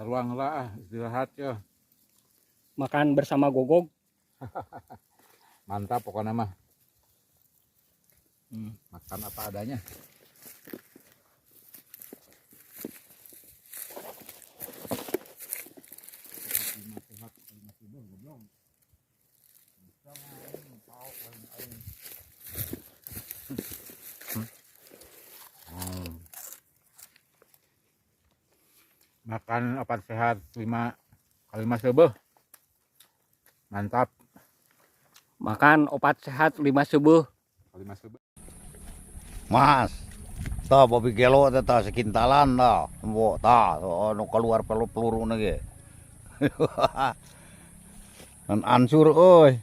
Ruang lah istirahat ya. Makan bersama gogog. Mantap pokoknya mah. Makan apa adanya. Makan opat sehat 5 kali sebeuh. Mantap. Makan opat sehat 5 sebeuh. Kali sebeuh. Mas, tah bobi gelo tah sekintalan tah, embo tah, nu keluar peluru-peluru ge. Dan ansur euy.